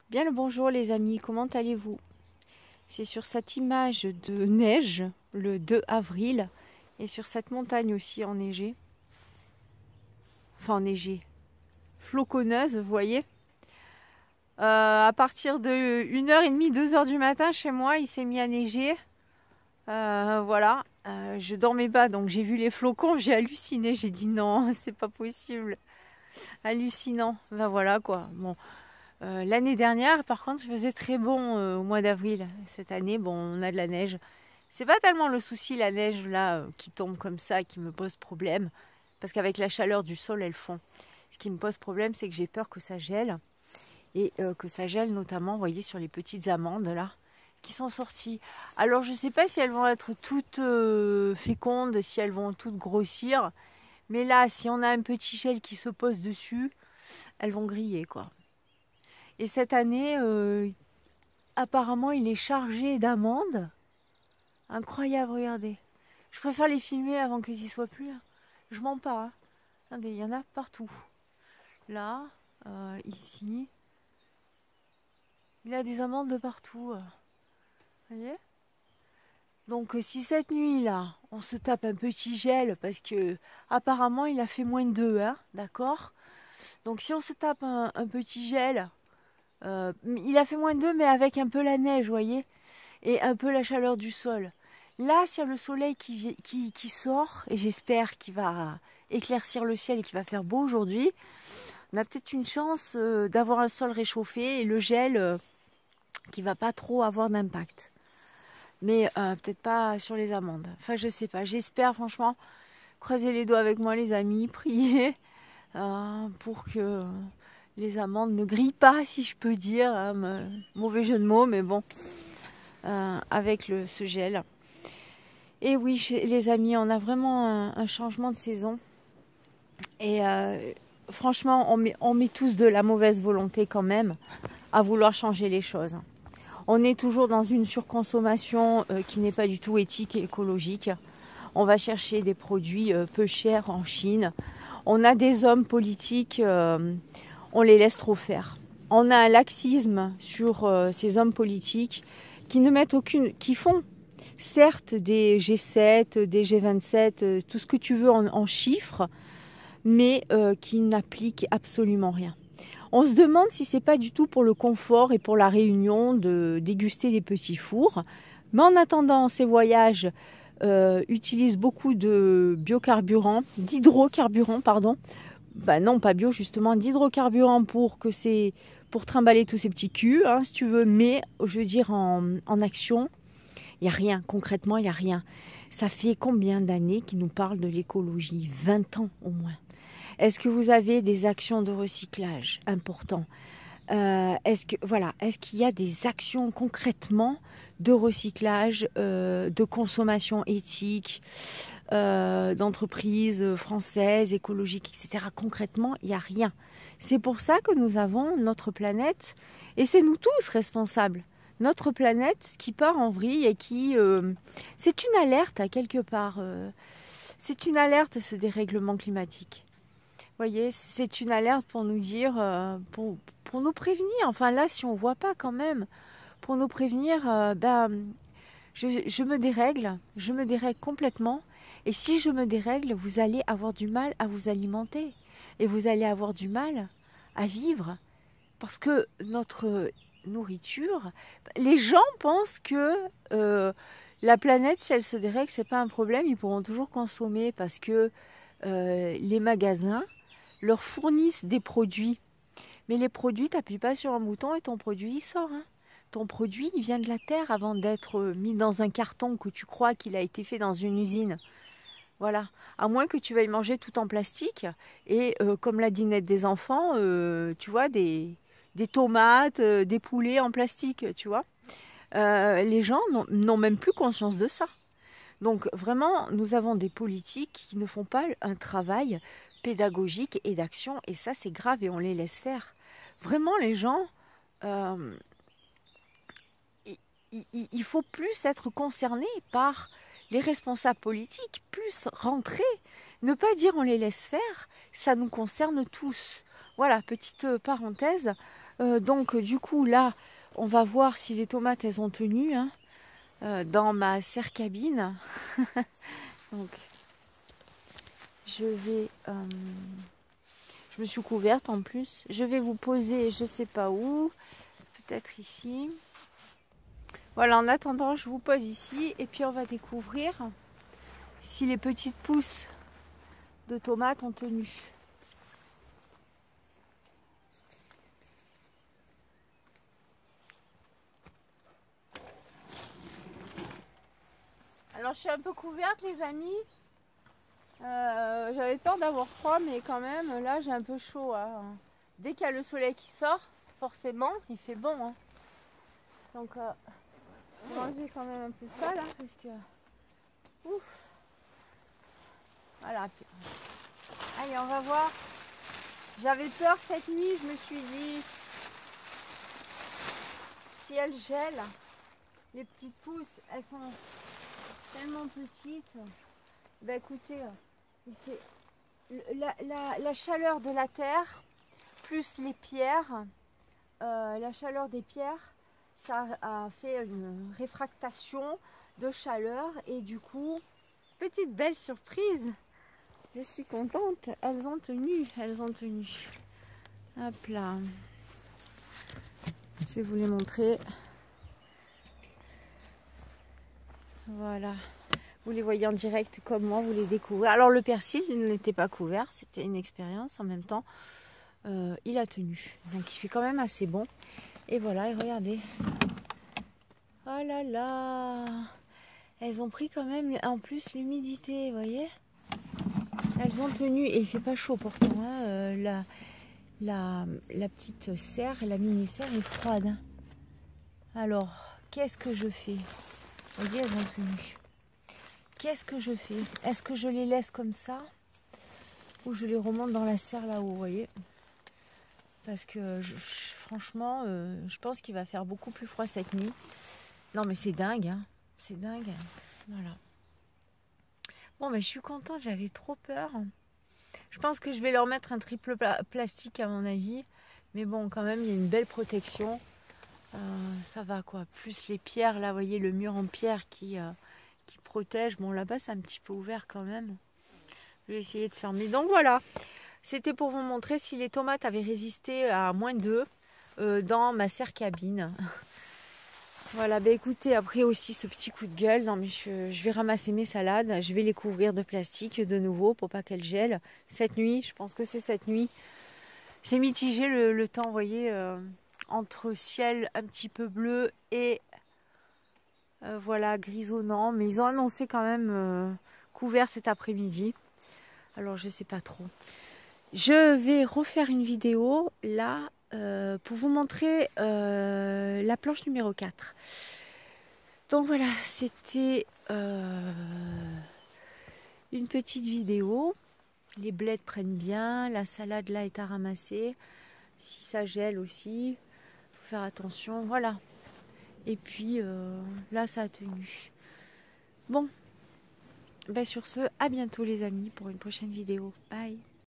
Bien le bonjour les amis, comment allez-vous? C'est sur cette image de neige, le 2 avril, et sur cette montagne aussi enneigée, enfin enneigée, floconneuse, vous voyez. À partir de 1h30, 2h du matin, chez moi, il s'est mis à neiger. Voilà, je dormais pas, donc j'ai vu les flocons, j'ai halluciné, j'ai dit non, c'est pas possible. Hallucinant, ben voilà quoi, bon. L'année dernière, par contre, il faisait très bon au mois d'avril. Cette année, bon, on a de la neige. C'est pas tellement le souci, la neige là, qui tombe comme ça, qui me pose problème. Parce qu'avec la chaleur du sol, elles fond. Ce qui me pose problème, c'est que j'ai peur que ça gèle. Et que ça gèle notamment, vous voyez, sur les petites amandes là, qui sont sorties. Alors, je sais pas si elles vont être toutes fécondes, si elles vont toutes grossir. Mais là, si on a un petit gel qui se pose dessus, elles vont griller, quoi. Et cette année, apparemment, il est chargé d'amandes. Incroyable, regardez. Je préfère les filmer avant qu'ils y soient plus. Je mens pas. Hein. Regardez, il y en a partout. Là, ici. Il y a des amandes de partout. Vous voyez? Donc, si cette nuit-là, on se tape un petit gel, parce que apparemment, il a fait moins de 2, hein, d'accord? Donc, si on se tape un petit gel, il a fait moins de 2, mais avec un peu la neige, vous voyez, et un peu la chaleur du sol. Là, s'il y a le soleil qui sort, et j'espère qu'il va éclaircir le ciel et qu'il va faire beau aujourd'hui, on a peut-être une chance d'avoir un sol réchauffé et le gel qui va pas trop avoir d'impact. Mais peut-être pas sur les amandes. Enfin, je sais pas. J'espère, franchement, croisez les doigts avec moi, les amis, priez pour que les amandes ne grillent pas, si je peux dire, hein, mauvais jeu de mots, mais bon, avec ce gel. Et oui, les amis, on a vraiment un changement de saison. Et franchement, on met tous de la mauvaise volonté quand même à vouloir changer les choses. On est toujours dans une surconsommation qui n'est pas du tout éthique et écologique. On va chercher des produits peu chers en Chine. On a des hommes politiques, on les laisse trop faire. On a un laxisme sur ces hommes politiques qui ne mettent qui font certes des G7, des G27, tout ce que tu veux en chiffres, mais qui n'appliquent absolument rien. On se demande si c'est pas du tout pour le confort et pour la réunion de déguster des petits fours. Mais en attendant, ces voyages utilisent beaucoup de biocarburants, d'hydrocarburants, pardon. Ben non, pas bio justement, d'hydrocarburants pour trimballer tous ces petits culs, hein, si tu veux. Mais je veux dire en action, il n'y a rien. Concrètement, il n'y a rien. Ça fait combien d'années qu'ils nous parlent de l'écologie? 20 ans au moins. Est-ce que vous avez des actions de recyclage importantes? Est-ce qu'il y a des actions concrètement de recyclage, de consommation éthique, d'entreprises françaises, écologiques, etc. Concrètement, il n'y a rien. C'est pour ça que nous avons notre planète, et c'est nous tous responsables. Notre planète qui part en vrille et qui... c'est une alerte à quelque part. C'est une alerte, ce dérèglement climatique. Vous voyez, c'est une alerte pour nous dire, pour nous prévenir. Enfin là, si on ne voit pas quand même, pour nous prévenir, je me dérègle complètement. Et si je me dérègle, vous allez avoir du mal à vous alimenter. Et vous allez avoir du mal à vivre. Parce que notre nourriture, les gens pensent que la planète, si elle se dérègle, c'est pas un problème. Ils pourront toujours consommer parce que les magasins leur fournissent des produits. Mais les produits, tu n'appuies pas sur un bouton et ton produit, il sort. Hein. Ton produit, il vient de la terre avant d'être mis dans un carton que tu crois qu'il a été fait dans une usine. Voilà. À moins que tu veuilles manger tout en plastique. Et comme la dinette des enfants, tu vois, des tomates, des poulets en plastique, tu vois. Les gens n'ont même plus conscience de ça. Donc vraiment, nous avons des politiques qui ne font pas un travail pédagogique et d'action, et ça c'est grave et on les laisse faire. Vraiment les gens, il faut plus être concernés par les responsables politiques, plus rentrer, ne pas dire on les laisse faire, ça nous concerne tous. Voilà, petite parenthèse, Donc du coup là, on va voir si les tomates elles ont tenu hein, dans ma serre cabine. Donc je me suis couverte en plus. Je vais vous poser, je sais pas où, peut-être ici. Voilà, en attendant, je vous pose ici et puis on va découvrir si les petites pousses de tomates ont tenu. Alors je suis un peu couverte les amis. J'avais peur d'avoir froid mais quand même là j'ai un peu chaud. Hein. Dès qu'il y a le soleil qui sort, forcément il fait bon. Hein. Donc je vais enlever quand même un peu ça là parce que... Ouf. Voilà. Allez on va voir. J'avais peur cette nuit, je me suis dit si elles gèlent, les petites pousses elles sont tellement petites. Ben écoutez, il fait la chaleur de la terre plus les pierres, la chaleur des pierres, ça a fait une réfractation de chaleur et du coup, petite belle surprise. Je suis contente, elles ont tenu, elles ont tenu. Hop là. Je vais vous les montrer. Voilà. Vous les voyez en direct comme moi, vous les découvrez. Alors le persil, il n'était pas couvert, c'était une expérience en même temps. Il a tenu, donc il fait quand même assez bon. Et voilà, et regardez. Oh là là. Elles ont pris quand même en plus l'humidité, vous voyez. Elles ont tenu et il fait pas chaud pourtant. Hein. La petite serre, la mini serre est froide. Hein. Alors, qu'est-ce que je fais? Vous voyez, elles ont tenu. Qu'est-ce que je fais? Est-ce que je les laisse comme ça ou je les remonte dans la serre là-haut, vous voyez? Parce que franchement, je pense qu'il va faire beaucoup plus froid cette nuit. Non mais c'est dingue, hein. C'est dingue. Voilà. Bon mais je suis contente, j'avais trop peur. Je pense que je vais leur mettre un triple plastique à mon avis. Mais bon, quand même, il y a une belle protection. Ça va quoi. Plus les pierres, là, vous voyez, le mur en pierre qui protège. Bon, là-bas, c'est un petit peu ouvert quand même. Je vais essayer de fermer. Donc voilà, c'était pour vous montrer si les tomates avaient résisté à -2 dans ma serre cabine. Voilà, bah écoutez, après aussi ce petit coup de gueule, non mais je vais ramasser mes salades, je vais les couvrir de plastique de nouveau pour pas qu'elles gèlent. Cette nuit, je pense que c'est cette nuit. C'est mitigé le temps, vous voyez, entre ciel un petit peu bleu et voilà, grisonnant. Mais ils ont annoncé quand même couvert cet après-midi. Alors je sais pas trop. Je vais refaire une vidéo là pour vous montrer la planche numéro 4. Donc voilà, c'était une petite vidéo. Les bleds prennent bien, la salade là est à ramasser. Si ça gèle aussi, faut faire attention, voilà. Et puis là ça a tenu. Bon, ben sur ce, à bientôt les amis pour une prochaine vidéo. Bye.